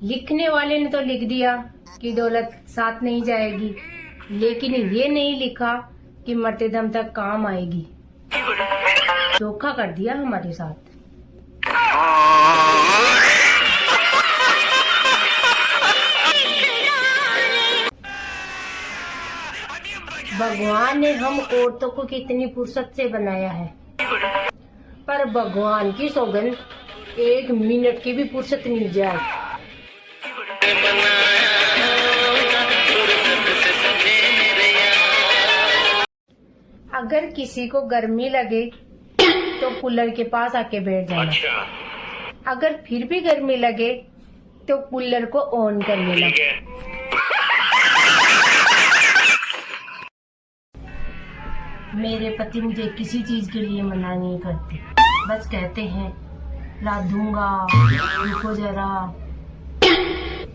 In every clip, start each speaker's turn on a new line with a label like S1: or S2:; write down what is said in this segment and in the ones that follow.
S1: लिखने वाले ने तो लिख दिया कि दौलत साथ नहीं जाएगी, लेकिन ये नहीं लिखा कि मरते दम तक काम आएगी। धोखा कर दिया हमारे साथ। भगवान ने हम औरतों को कितनी फुर्सत से बनाया है, पर भगवान की सौगंध 1 मिनट की भी फुर्सत मिल जाए अगर किसी को गर्मी लगे तो कूलर के पास आके बैठ जाना। अच्छा। अगर फिर भी गर्मी लगे तो कूलर को ऑन कर लेना। मेरे पति मुझे किसी चीज के लिए मना नहीं करते, बस कहते हैं ला दूंगा, रुको जरा,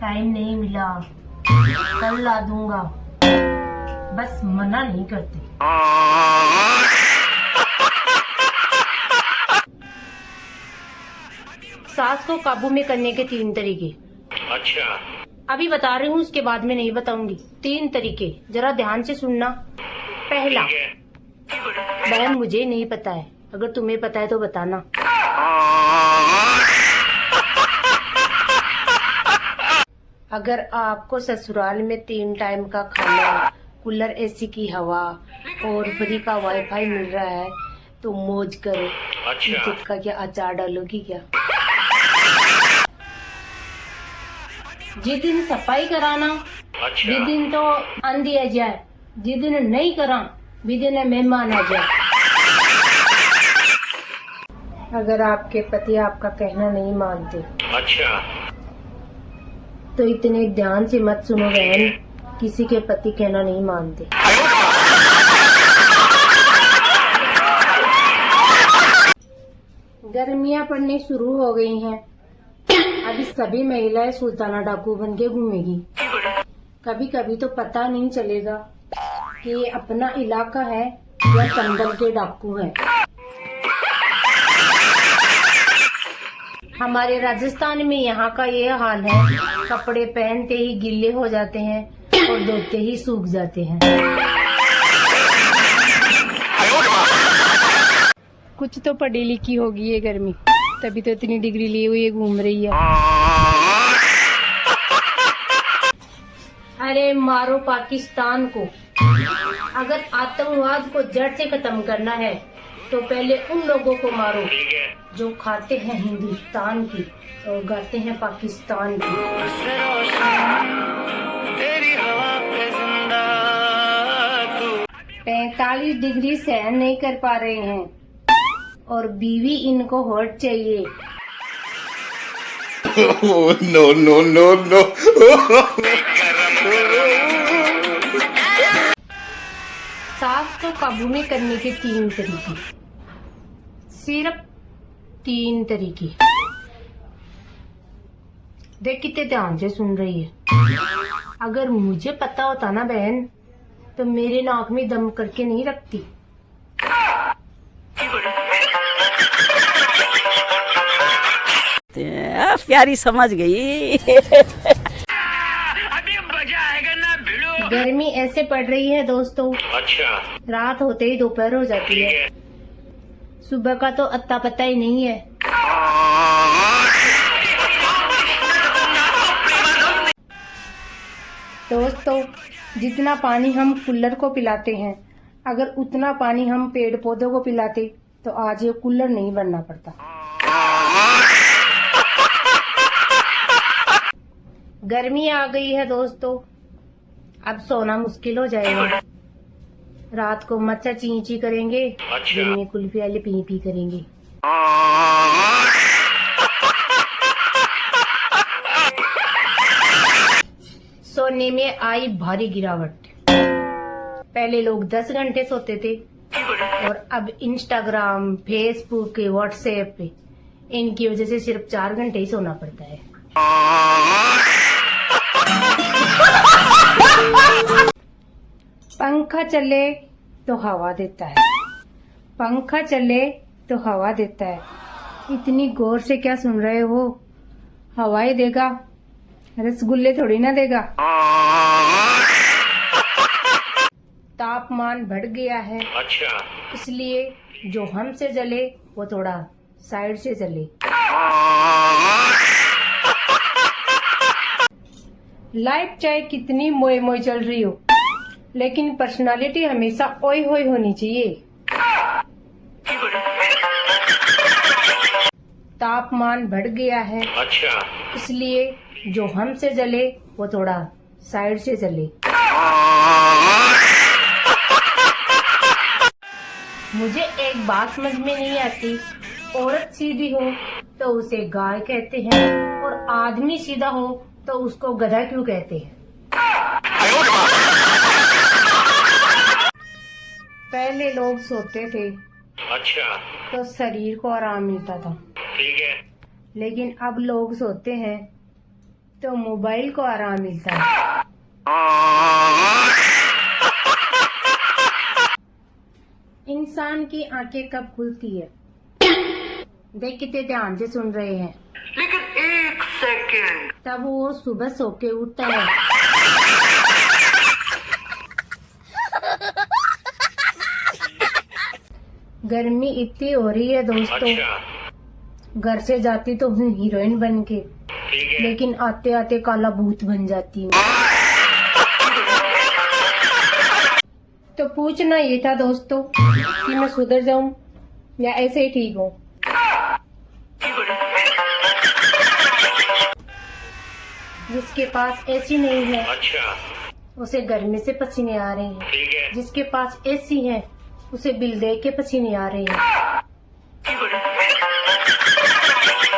S1: टाइम नहीं मिला, कल ला दूंगा, बस मना नहीं करते। सास को काबू में करने के 3 तरीके। अच्छा। अभी बता रही हूँ, उसके बाद में नहीं बताऊंगी। 3 तरीके, जरा ध्यान से सुनना। पहला, बहन मुझे नहीं पता है, अगर तुम्हें पता है तो बताना। अगर आपको ससुराल में 3 टाइम का खाना, कूलर, एसी की हवा और फ्री का वाईफाई मिल रहा है तो मौज करो। अच्छा। इज्जत का क्या अचार डालोगी क्या? जिस दिन सफाई कराना, अच्छा, जिस दिन तो अन दिया जाए, जिस दिन नहीं करा भी दिन मेहमान आ जाए। अगर आपके पति आपका कहना नहीं मानते, अच्छा, तो इतने ध्यान से मत सुनो बहन, किसी के पति कहना नहीं मानते। गर्मियां पड़ने शुरू हो गई हैं, अभी सभी महिलाएं सुल्ताना डाकू बन के घूमेगी। कभी कभी तो पता नहीं चलेगा कि ये अपना इलाका है या चंबल के डाकू हैं। हमारे राजस्थान में यहाँ का ये हाल है, कपड़े पहनते ही गिल्ले हो जाते हैं और धोते ही सूख जाते हैं। कुछ तो पढ़ी लिखी होगी ये गर्मी, तभी तो इतनी डिग्री लिए हुए घूम रही है। अरे मारो पाकिस्तान को। अगर आतंकवाद को जड़ से खत्म करना है तो पहले उन लोगों को मारो जो खाते हैं हिंदुस्तान की और गाते हैं पाकिस्तान की। 45 डिग्री सहन नहीं कर पा रहे हैं और बीवी इनको हॉट चाहिए। No no no no. सास को काबू में करने के 3 तरीके, सिर्फ 3 तरीके। देख कितने ध्यान से सुन रही है। अगर मुझे पता होता ना बहन, तो मेरे नाक में दम करके नहीं रखती।
S2: प्यारी समझ गई।
S3: अभी मजा आएगा ना भिड़ो।
S1: गर्मी ऐसे पड़ रही है दोस्तों, अच्छा, रात होते ही दोपहर हो जाती है, सुबह का तो अत्ता पता ही नहीं है। दोस्तों, जितना पानी हम कूलर को पिलाते हैं, अगर उतना पानी हम पेड़ पौधों को पिलाते तो आज ये कूलर नहीं बनना पड़ता। गर्मी आ गई है दोस्तों, अब सोना मुश्किल हो जाएगा। रात को मच्छर ची ची करेंगे, दिन में कुल्फी वाले पी पी करेंगे। सोने में आई भारी गिरावट। पहले लोग 10 घंटे सोते थे और अब इंस्टाग्राम, फेसबुक, व्हाट्सएप पे इनकी वजह से सिर्फ 4 घंटे ही सोना पड़ता है। पंखा चले तो हवा देता है, पंखा चले तो हवा देता है। इतनी गौर से क्या सुन रहे हो? हवाएं देगा रसगुल्ले थोड़ी ना देगा। तापमान बढ़ गया है,
S3: अच्छा।
S1: इसलिए जो हमसे जले वो थोड़ा साइड से जले। लाइफ चाहे कितनी मोए मोए चल रही हो, लेकिन पर्सनालिटी हमेशा ओए होए होनी चाहिए। तापमान बढ़ गया है,
S3: अच्छा।
S1: इसलिए जो हमसे जले वो थोड़ा साइड से जले। मुझे एक बात समझ में नहीं आती, औरत सीधी हो तो उसे गाय कहते हैं और आदमी सीधा हो तो उसको गधा क्यों कहते हैं? पहले लोग सोते थे
S3: अच्छा।
S1: तो शरीर को आराम मिलता था,
S3: ठीक है।
S1: लेकिन अब लोग सोते हैं तो मोबाइल को आराम मिलता है। इंसान की आंखें कब खुलती है? देख कितने ध्यान से सुन रहे हैं।
S3: लेकिन 1 सेकंड।
S1: तब वो सुबह सो के उठता है। गर्मी इतनी हो रही है दोस्तों,
S3: अच्छा।
S1: घर से जाती तो हूँ हीरोइन बन के,
S3: ठीक है।
S1: लेकिन आते आते काला भूत बन जाती हूँ। तो पूछना ये था दोस्तों कि मैं सुधर जाऊं या ऐसे ही ठीक हूँ। जिसके पास एसी नहीं है
S3: अच्छा।
S1: उसे गर्मी से पसीने आ रहे हैं,
S3: ठीक है।
S1: जिसके पास एसी है उसे बिल दे के पसीने आ रहे हैं।